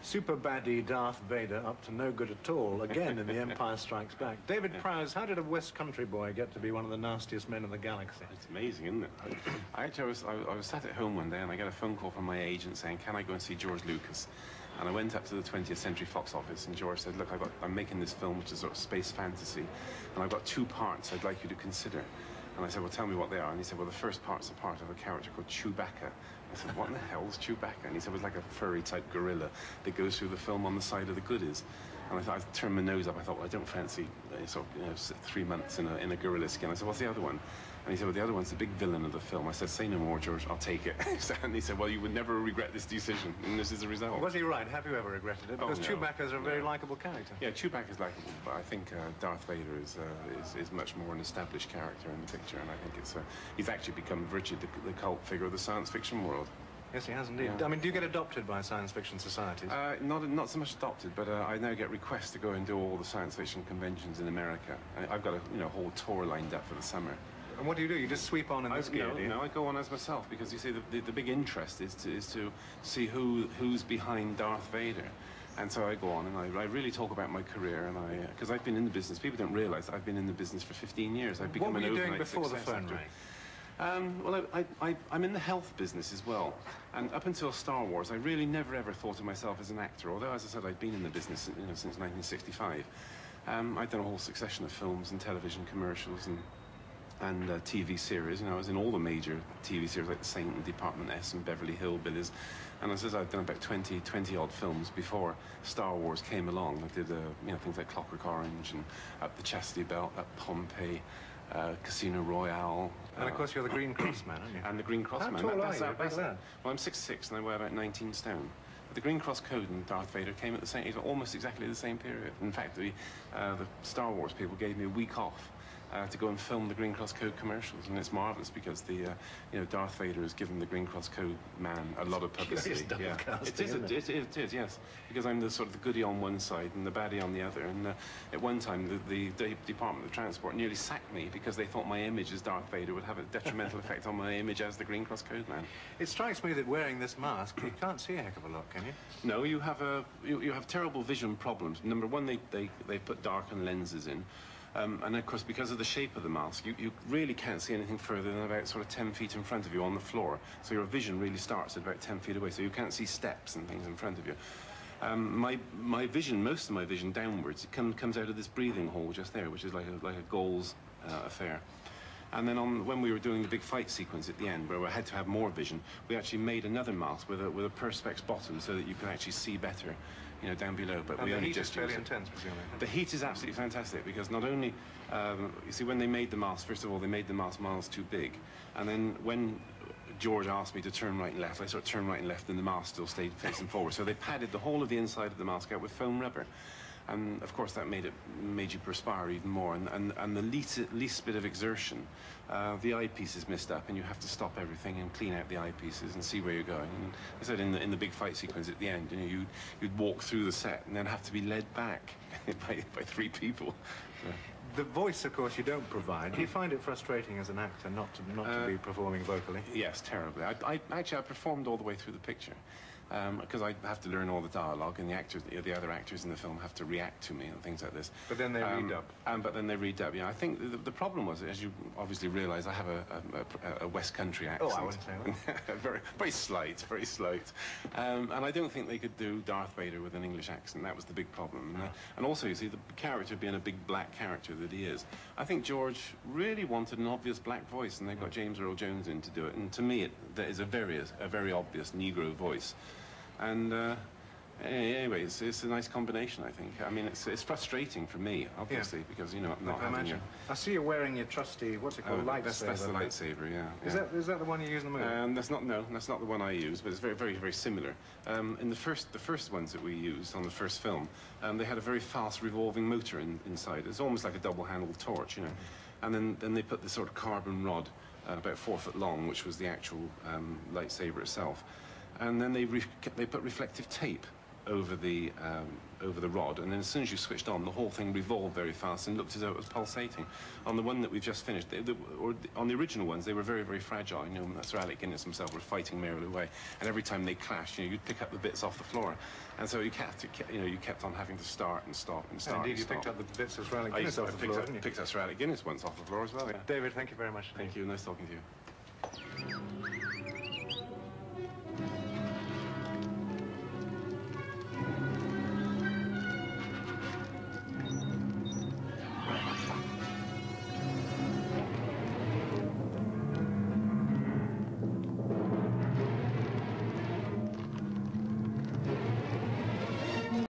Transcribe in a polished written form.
super baddie Darth Vader up to no good at all, again in The Empire Strikes Back. David Prowse, how did a West Country boy get to be one of the nastiest men in the galaxy? It's amazing, isn't it? I was sat at home one day and I got a phone call from my agent saying, can I go and see George Lucas? And I went up to the 20th Century Fox office and George said, look, I'm making this film which is sort of space fantasy and I've got 2 parts I'd like you to consider. And I said, well, tell me what they are. And he said, well, the first part's a part of a character called Chewbacca. I said, what in the hell is Chewbacca? And he said, it was like a furry-type gorilla that goes through the film on the side of the goodies. And I thought, I turned my nose up. I thought, well, I don't fancy sort of, 3 months in a gorilla skin. I said, what's the other one? And he said, well, the other one's the big villain of the film. I said, say no more, George, I'll take it. And he said, well, you would never regret this decision, and this is the result. Was he right? Have you ever regretted it? Because Chewbacca's a very likeable character. Yeah, Chewbacca's likeable, but I think Darth Vader is much more an established character in the picture, and I think he's actually become virtually the cult figure of the science fiction world. Yes, he has indeed. Yeah. I mean, do you get adopted by science fiction societies? Not so much adopted, but I now get requests to go and do all the science fiction conventions in America. I've got a whole tour lined up for the summer. And what do? You just sweep on in this gear, do you? No, I go on as myself, because you see, the big interest is to see who's behind Darth Vader. And so I go on and I really talk about my career, and because I've been in the business. People don't realise I've been in the business for 15 years. I've become an overnight success. What were you doing before the phone rang? Well, I'm in the health business as well. And up until Star Wars, I really never ever thought of myself as an actor. Although, as I said, I'd been in the business since 1965. I'd done a whole succession of films and television commercials and TV series. I was in all the major TV series like The Saint and Department S and Beverly Hillbillies. And as I said, I've done about 20-odd films before Star Wars came along. I did things like Clockwork Orange and Up the Chastity Belt, Up Pompeii, Casino Royale. And of course you're the Green Cross man, aren't you? And the Green Cross man. How tall are you? Well, I'm 6'6" and I weigh about 19 stone. But the Green Cross Code and Darth Vader came at the same, almost exactly the same period. In fact, the Star Wars people gave me a week off to go and film the Green Cross Code commercials, and it's marvellous because Darth Vader has given the Green Cross Code man a lot of publicity. Yeah. It is, yes, because I'm the sort of the goodie on one side and the baddie on the other. And at one time, the Department of Transport nearly sacked me because they thought my image as Darth Vader would have a detrimental effect on my image as the Green Cross Code man. It strikes me that wearing this mask, you can't see a heck of a lot, can you? No, you have terrible vision problems. Number one, they put darkened lenses in. And of course, because of the shape of the mask, you really can't see anything further than about sort of 10 feet in front of you on the floor. So your vision really starts at about 10 feet away, so you can't see steps and things in front of you. My vision, most of my vision downwards, it comes out of this breathing hole just there, which is like a Gauls affair. And then when we were doing the big fight sequence at the end, where we had to have more vision, we actually made another mask with a perspex bottom so that you can actually see better, down below. But we only just fairly intense, presumably. The heat is absolutely fantastic because not only, you see, when they made the mask, first of all, they made the mask miles too big, and then when George asked me to turn right and left, I sort of turned right and left, and the mask still stayed facing forward. So they padded the whole of the inside of the mask out with foam rubber. And of course that made you perspire even more, and the least bit of exertion, the eyepiece is messed up, and you have to stop everything and clean out the eyepieces and see where you're going. And I said in the big fight sequence at the end, you'd walk through the set and then have to be led back by 3 people. So. The voice, of course, you don't provide. Do you find it frustrating as an actor not to be performing vocally? Yes, terribly. I performed all the way through the picture. Because I have to learn all the dialogue, and the other actors in the film have to react to me and things like this. But then they redub. But then they redub. Yeah, I think the problem was, as you obviously realise, I have a West Country accent. Oh, I wouldn't say that. very slight, very slight. And I don't think they could do Darth Vader with an English accent. That was the big problem. And also, you see, the character being a big black character that he is, I think George really wanted an obvious black voice, and they've got James Earl Jones in to do it. And to me, that is a very obvious Negro voice. And anyway, it's a nice combination, I think. I mean, it's frustrating for me, obviously, because I'm not having your... I see you're wearing your trusty, what's it called, lightsaber. That's the lightsaber, yeah. Is that the one you use in the movie? That's not the one I use, but it's very similar. In the first ones that we used on the first film, they had a very fast revolving motor inside. It's almost like a double-handled torch, And then they put this sort of carbon rod, about 4 foot long, which was the actual lightsaber itself. And then they put reflective tape over the rod, and then as soon as you switched on, the whole thing revolved very fast and looked as though it was pulsating. On the one that we've just finished, on the original ones, they were very, very fragile. You know, Sir Alec Guinness himself were fighting merrily away, and every time they clashed, you know, you'd pick up the bits off the floor, and so you kept on having to start and stop and start. Indeed, and you stop. picked up the bits of Sir Alec Guinness off the floor, didn't you? Picked up Sir Alec Guinness once off the floor as well. Yeah. David, thank you very much. Thank you. Nice talking to you.